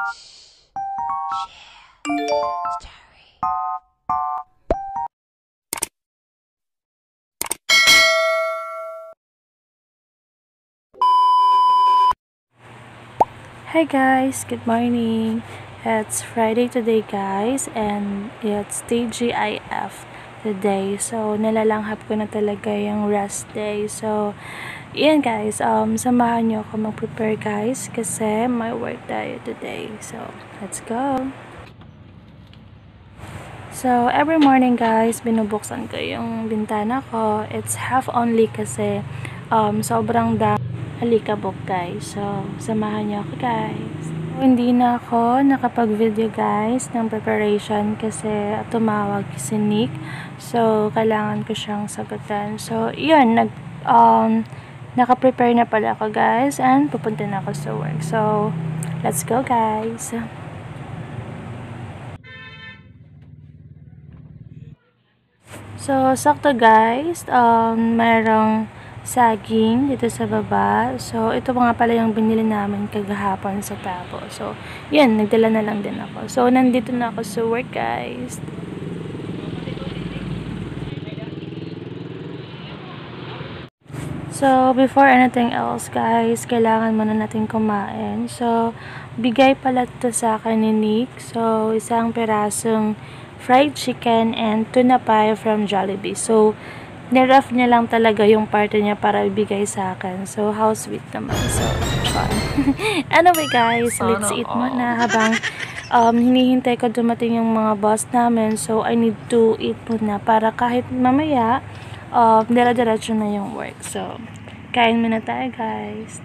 Hi guys, good morning. It's Friday today guys and it's TGIF today. So nalalanghap ko na talaga yung rest day. So yan guys, samahan nyo ako mag-prepare guys kasi may work tayo today. So let's go. So every morning guys, binubuksan ko yung bintana ko. It's half only kasi sobrang alikabok guys. So, samahan niyo ako guys. So, hindi na ako nakapag-video guys ng preparation kasi tumawag si Nick. So, kailangan ko siyang sagutan. So, yun. Naka-prepare na pala ako guys and pupunta na ako sa work. So, let's go guys. So, sakto guys. Merong saging dito sa baba. So, ito nga pala yung binili namin kagahapon sa Tabo. So, yan, nagdala na lang din ako. So, nandito na ako sa work, guys. So, before anything else, guys, kailangan muna natin kumain. So, bigay pala ito sa akin ni Nick. So, isang pirasong fried chicken and tuna pie from Jollibee. So, niref niya lang talaga yung parte niya para ibigay sa akin. So, how sweet naman. So, fun. Anyway guys, let's eat muna habang hinihintay ko dumating yung mga boss namin. So, I need to eat muna para kahit mamaya, dira-diretso na yung work. So, kain muna tayo guys.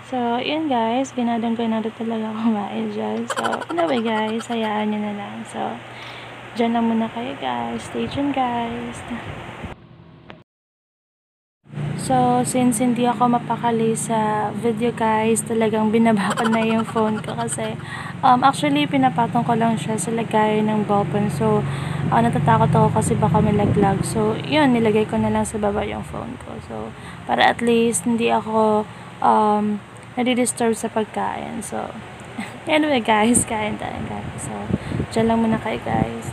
So, yun guys, ginadong ko na talaga kumain dyan. So, anyway guys, hayaan nyo na lang. So, dyan lang muna kayo guys. Stay tuned guys. So, since hindi ako mapakali sa video guys, talagang binaba ko na yung phone ko kasi actually pinapatong ko lang siya sa lagayan ng ballpen. So, natatakot ako kasi baka malaglag. So, yun, nilagay ko na lang sa baba yung phone ko. So, para at least hindi ako nadi-disturb sa pagkain. So, anyway guys, kain tayo guys. So, dyan lang muna kayo guys.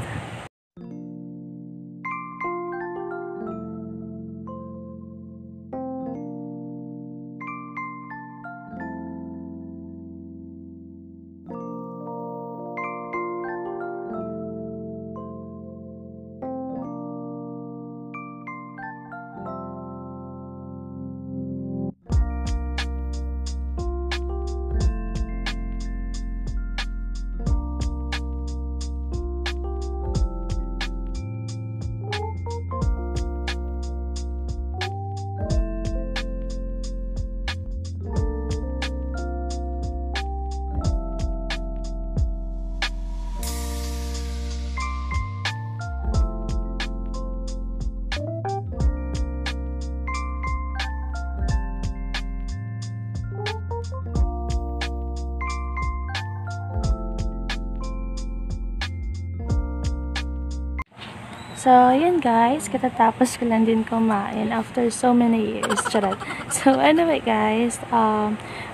So, yun guys, katatapos ko lang din kumain after so many years. Charot. So, anyway guys,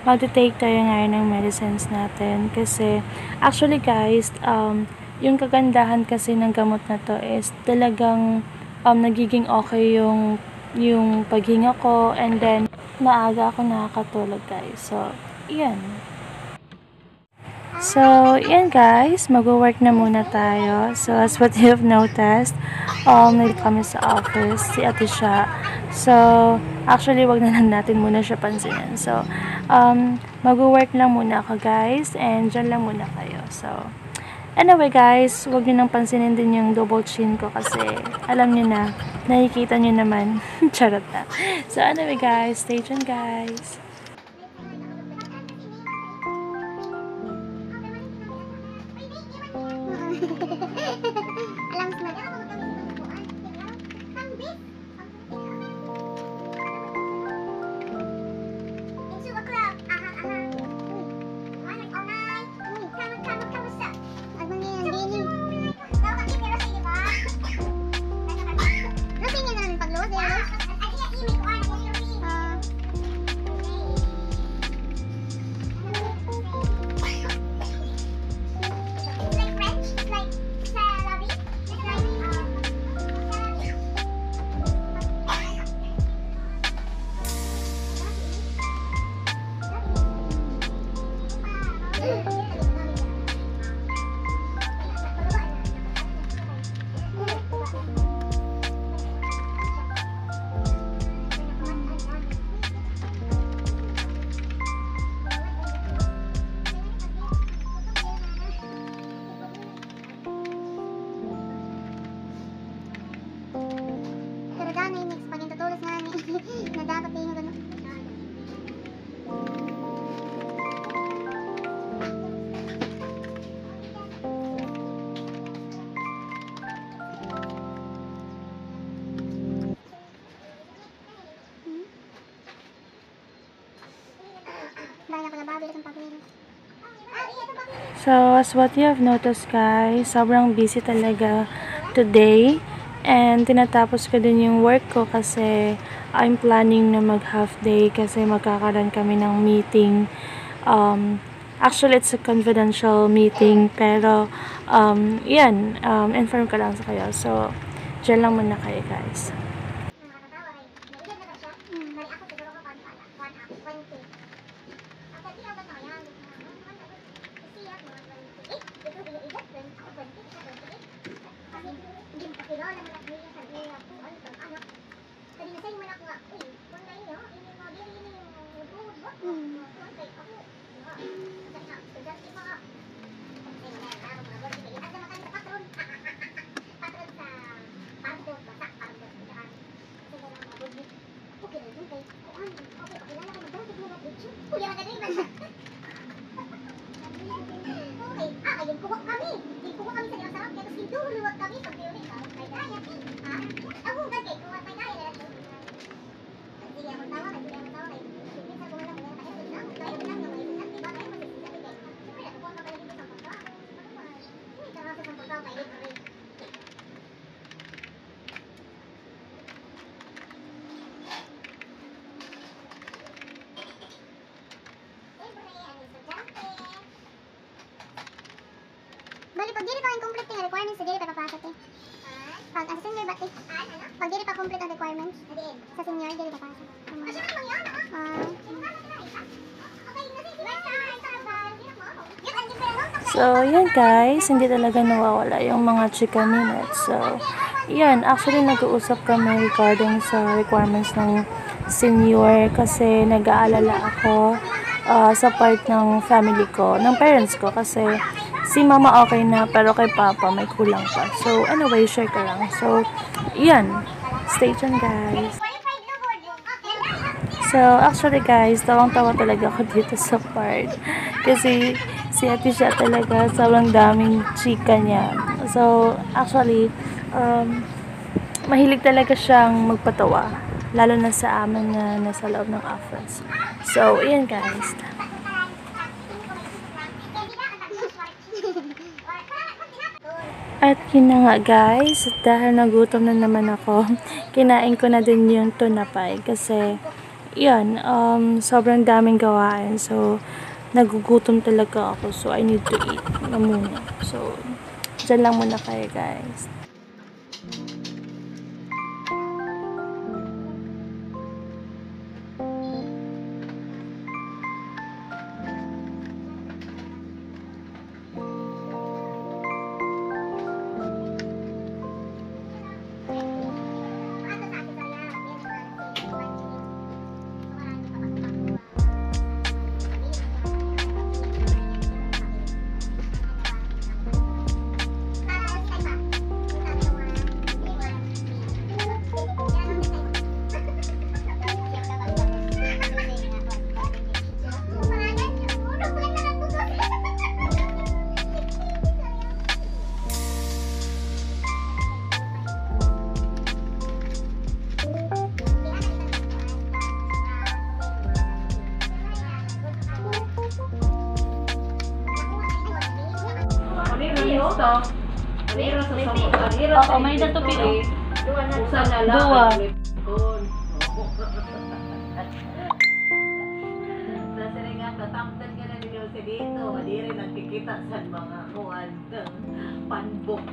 magte-take tayo ngayon ng medicines natin kasi actually guys, yung kagandahan kasi ng gamot na to is talagang nagiging okay yung paghinga ko, and then maaga ako nakakatulog guys. So, yan. So, yan guys, mag-work na muna tayo. So, as what you have noticed, nandito kami sa office, si ate siya. So, actually, wag na lang natin muna siya pansinin. So, mag-work lang muna ako guys, and dyan lang muna kayo. So, anyway guys, wag nyo nang pansinin din yung double chin ko kasi alam nyo na, nakikita nyo naman. Charot na. So, anyway guys, stay tuned guys. So, as what you have noticed guys, sobrang busy talaga today. And tinatapos ko din yung work ko kasi I'm planning na mag half day kasi magkakaroon kami ng meeting. Actually, it's a confidential meeting pero yan, inform ko lang sa kayo. So, dyan lang muna kayo guys. Bali, pag dili pa ang complete yung requirements, sa dili pa papasok eh. Pag sa senior ba pag dili pa complete ang requirements, sa senior, dili papasok. So, yan guys, hindi talaga nawawala yung mga chika minutes. So, yan, actually nag-uusap kami regarding sa requirements ng senior kasi nag-aalala ako sa part ng family ko, ng parents ko kasi si mama okay na pero kay papa may kulang pa. So, anyway, share ko lang. So, yan, stay tuned guys. So, actually guys, tawang-tawa talaga ako dito sa part. Kasi, si ate siya talaga, sobrang daming chika niya. So, actually, mahilig talaga siyang magpatawa. Lalo na sa amin na nasa loob ng office. So, ayan guys. At yun na nga guys, dahil nagutom na naman ako, kinain ko na din yung tunapay kasi yun, sobrang daming gawain. So, nagugutom talaga ako. So, I need to eat na muna. So, dyan lang muna kayo guys. Oo, may natupi. Dua. Tatangtan ka na ninyo sa dito. Hindi rin nagkikita sa mga kuwan ng panbok.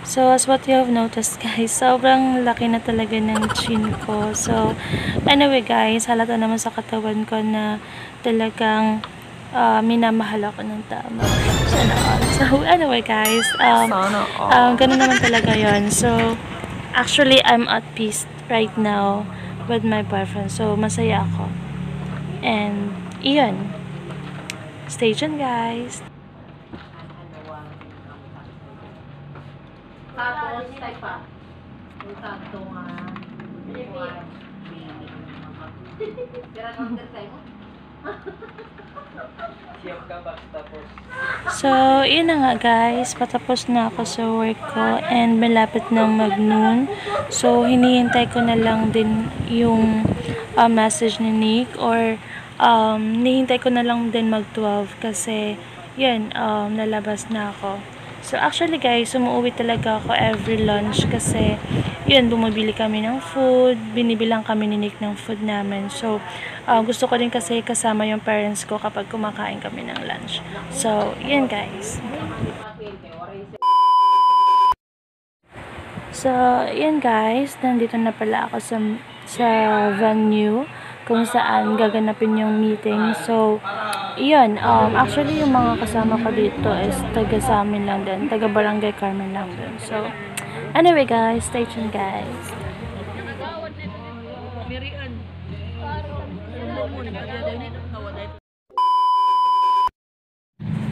So, as what you have noticed guys, sobrang laki na talaga ng chin ko. So, anyway guys, halata naman sa katawan ko na talagang minamahal ako ng tama. Sana all. So, anyway guys, ganun naman talaga yon. So, actually, I'm at peace right now with my boyfriend. So, masaya ako. And, iyon. Stay tuned guys. Tapos, type pa. Yung sakto nga. Pero ang type mo? Siyam ka ba tapos? So, yun na nga guys. Patapos na ako sa work ko and malapit ng mag-noon. So, hinihintay ko na lang din yung message ni Nick or hinihintay ko na lang din mag-12 kasi yun, nalabas na ako. So, actually guys, umuwi talaga ako every lunch kasi, yun, bumibili kami ng food, binibilang kami ni Nick ng food namin. So, gusto ko din kasi kasama yung parents ko kapag kumakain kami ng lunch. So, yun guys. So, yun guys, nandito na pala ako sa venue kung saan gaganapin yung meeting. So, yun, actually yung mga kasama ko dito is taga sa amin lang din, taga Barangay Carmen lang din. So, anyway guys, stay tuned guys.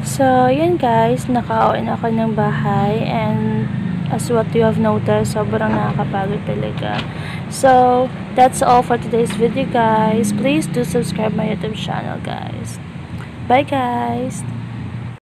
So, yun guys, nakauwi na ako ng bahay and as what you have noticed, sobrang nakakapagod talaga. So, that's all for today's video guys. Please do subscribe my YouTube channel guys. Bye guys!